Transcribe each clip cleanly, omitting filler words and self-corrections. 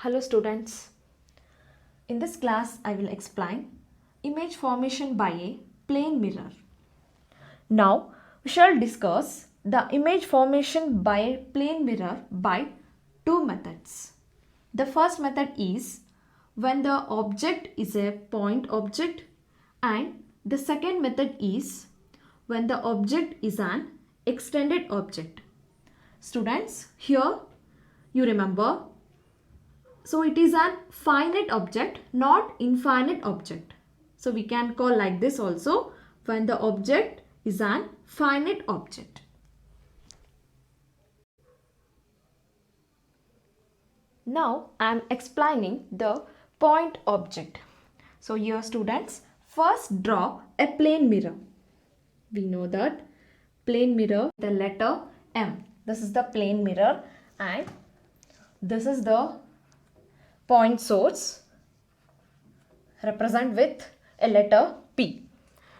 Hello students. In this class I will explain image formation by a plane mirror. Now we shall discuss the image formation by a plane mirror by two methods. The first method is when the object is a point object, and the second method is when the object is an extended object. Students, here you remember, so it is an finite object, not infinite object. So we can call like this also, when the object is an finite object. Now I am explaining the point object. So here students, first draw a plane mirror. We know that plane mirror, the letter M. This is the plane mirror and this is the point source, represent with a letter P.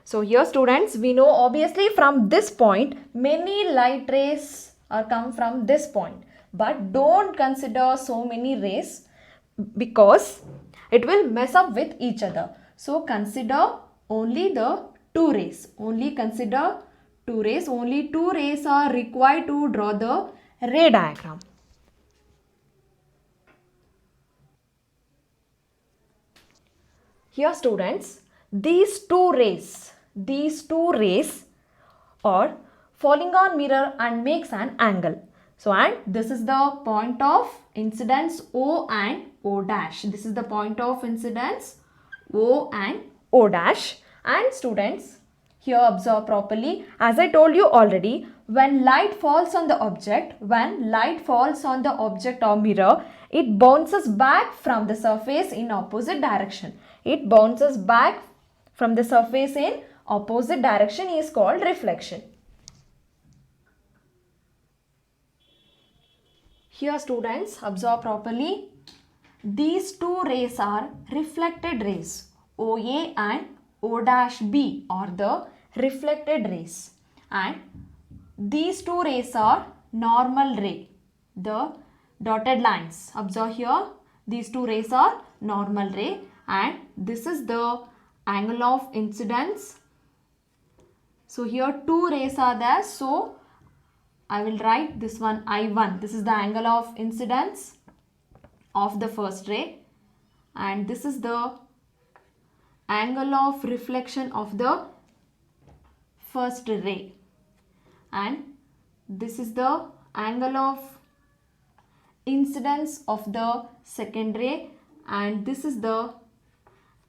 So here students, we know obviously from this point many light rays are come from this point, but don't consider so many rays because it will mess up with each other. So consider only the two rays. Only consider two rays. Only two rays are required to draw the ray diagram. Here students, these two rays are falling on mirror and makes an angle. So and this is the point of incidence O and O dash. This is the point of incidence O and O dash. And students, here observe properly. As I told you already, when light falls on the object or mirror, it bounces back from the surface in opposite direction. It bounces back from the surface in opposite direction is called reflection. Here students, observe properly. These two rays are reflected rays. OA and O dash B are the reflected rays. And these two rays are normal ray. The dotted lines. Observe here. These two rays are normal ray. And this is the angle of incidence. So here two rays are there. So I will write this one I1. This is the angle of incidence of the first ray. And this is the angle of reflection of the first ray. And this is the angle of incidence of the second ray. And this is the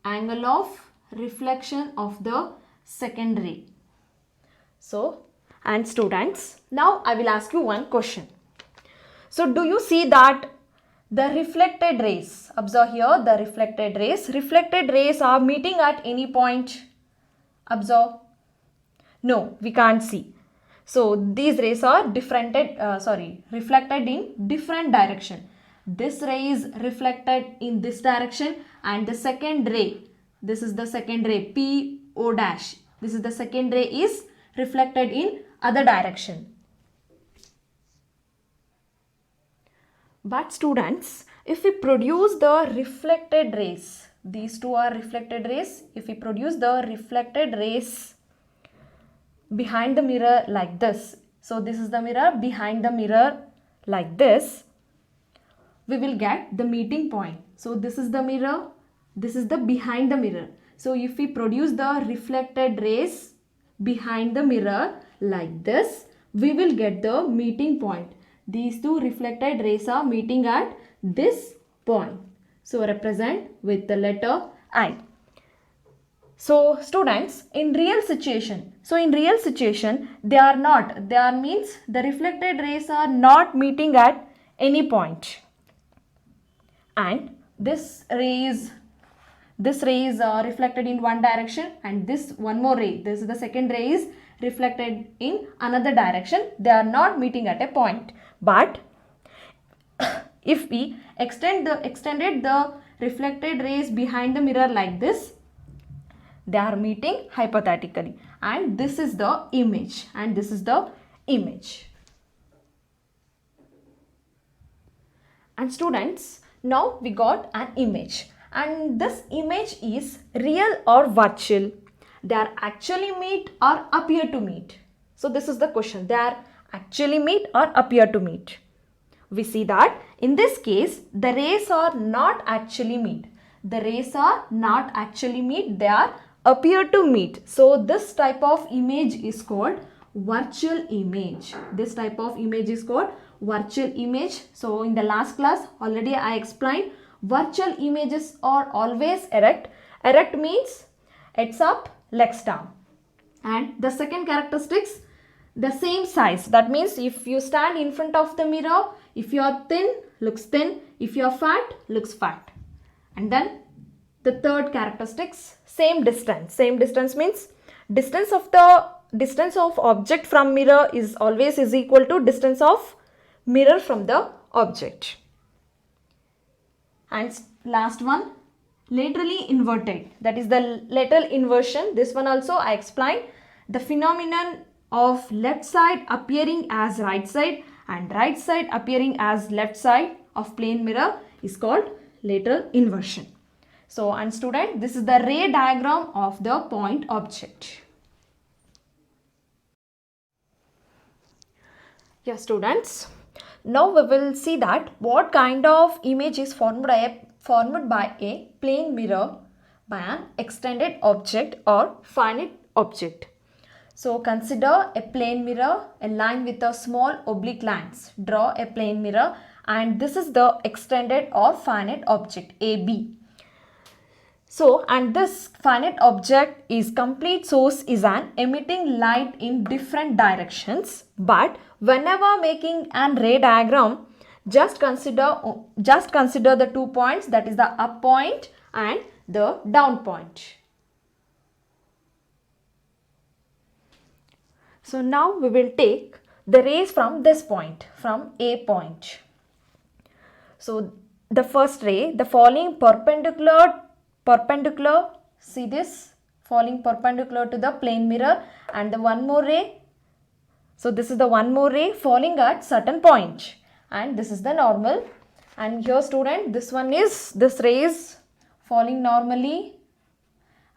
angle of reflection of the second ray. So, and students, now I will ask you one question. So, do you see that the reflected rays, observe here the reflected rays are meeting at any point? Observe. No, we can't see. So, these rays are reflected in different direction. This ray is reflected in this direction and the second ray, this is the second ray P O dash. This is the second ray is reflected in other direction. But students, if we produce the reflected rays, these two are reflected rays. If we produce the reflected rays behind the mirror like this, so this is the mirror, behind the mirror like this, we will get the meeting point. So this is the mirror, this is the behind the mirror. So if we produce the reflected rays behind the mirror like this, we will get the meeting point. These two reflected rays are meeting at this point. So represent with the letter I. So students, in real situation, means the reflected rays are not meeting at any point. And this ray is reflected in one direction, and this one more ray, this is the second ray, is reflected in another direction. They are not meeting at a point. But if we extended the reflected rays behind the mirror like this, they are meeting hypothetically, and this is the image, And students, Now we got an image, and this image is real or virtual. They are actually meet or appear to meet. So this is the question. They are actually meet or appear to meet. We see that in this case the rays are not actually meet. The rays are not actually meet. They are appear to meet. So this type of image is called virtual image. This type of image is called virtual image. So in the last class already I explained virtual images are always erect. Erect means heads up, legs down. And the second characteristics, the same size. That means if you stand in front of the mirror, if you are thin, looks thin. If you are fat, looks fat. And then the third characteristics, same distance. Same distance means distance of object from mirror is always is equal to distance of mirror from the object. And last one, laterally inverted. That is the lateral inversion. This one also I explained. The phenomenon of left side appearing as right side and right side appearing as left side of plane mirror is called lateral inversion. So, and student, this is the ray diagram of the point object. Yes, students. Now we will see that what kind of image is formed by a plane mirror by an extended object or finite object. So consider a plane mirror, a line with a small oblique lines. Draw a plane mirror, and this is the extended or finite object AB. So, and this finite object is complete source is an emitting light in different directions, but whenever making an ray diagram, just consider the 2 points, that is the up point and the down point. So now we will take the rays from this point, from A point. So the first ray, the falling perpendicular, see this, falling perpendicular to the plane mirror, and the one more ray. So this is the one more ray falling at certain point, and this is the normal. And here student, this ray is falling normally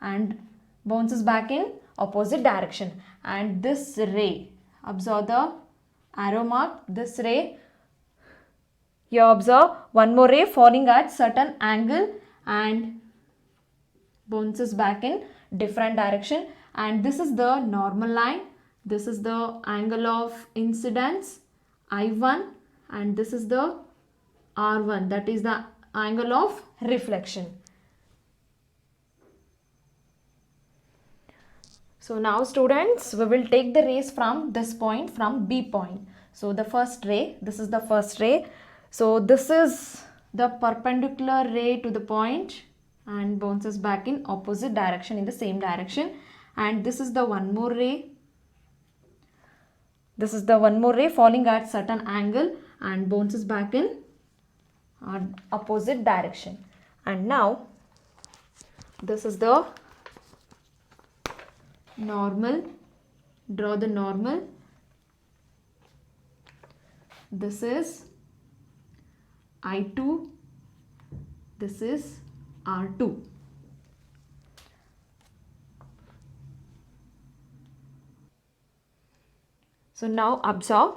and bounces back in opposite direction. And this ray, observe the arrow mark, this ray, you observe one more ray falling at certain angle and bounces back in different direction. And this is the normal line, this is the angle of incidence I1, and this is the R1, that is the angle of reflection. So now students, we will take the rays from this point, from B point. So the first ray, this is the first ray. So this is the perpendicular ray to the point and bounces back in opposite direction, in the same direction. And this is the one more ray. This is the one more ray falling at certain angle and bounces back in opposite direction. And now this is the normal, draw the normal. This is I2, this is R2. So now observe,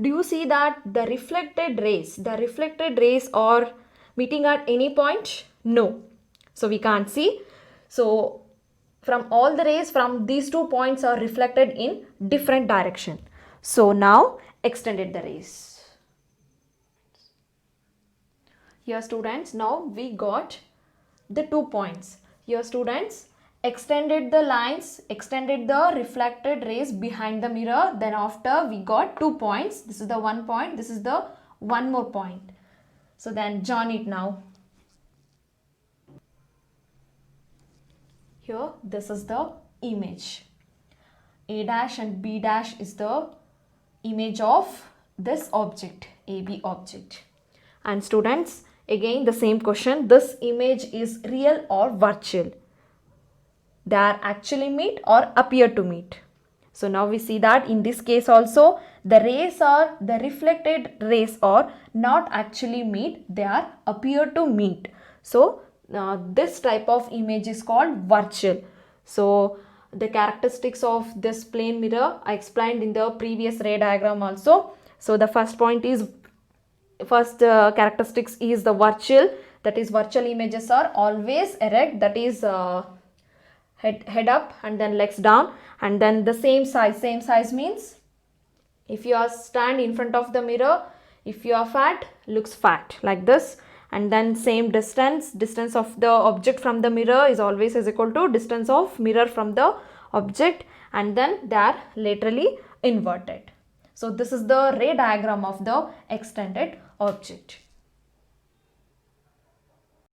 do you see that the reflected rays are meeting at any point? No. So we can't see. So from all the rays from these 2 points are reflected in different direction. So now extended the rays. Here students, now we got the 2 points. Here students, extended the lines, extended the reflected rays behind the mirror. Then after we got 2 points. This is the 1 point, this is the one more point. So then join it now. Here this is the image. A dash and B dash is the image of this object, AB object. And students, again the same question, this image is real or virtual? They are actually meet or appear to meet? So now we see that in this case also the reflected rays are not actually meet, they are appear to meet. So this type of image is called virtual. So the characteristics of this plane mirror I explained in the previous ray diagram also. So the first characteristics is the virtual, that is virtual images are always erect, that is head up and then legs down, and then the same size means if you are stand in front of the mirror, if you are fat, looks fat like this, and then same distance of the object from the mirror is always is equal to distance of mirror from the object, and then they are laterally inverted. So this is the ray diagram of the extended object.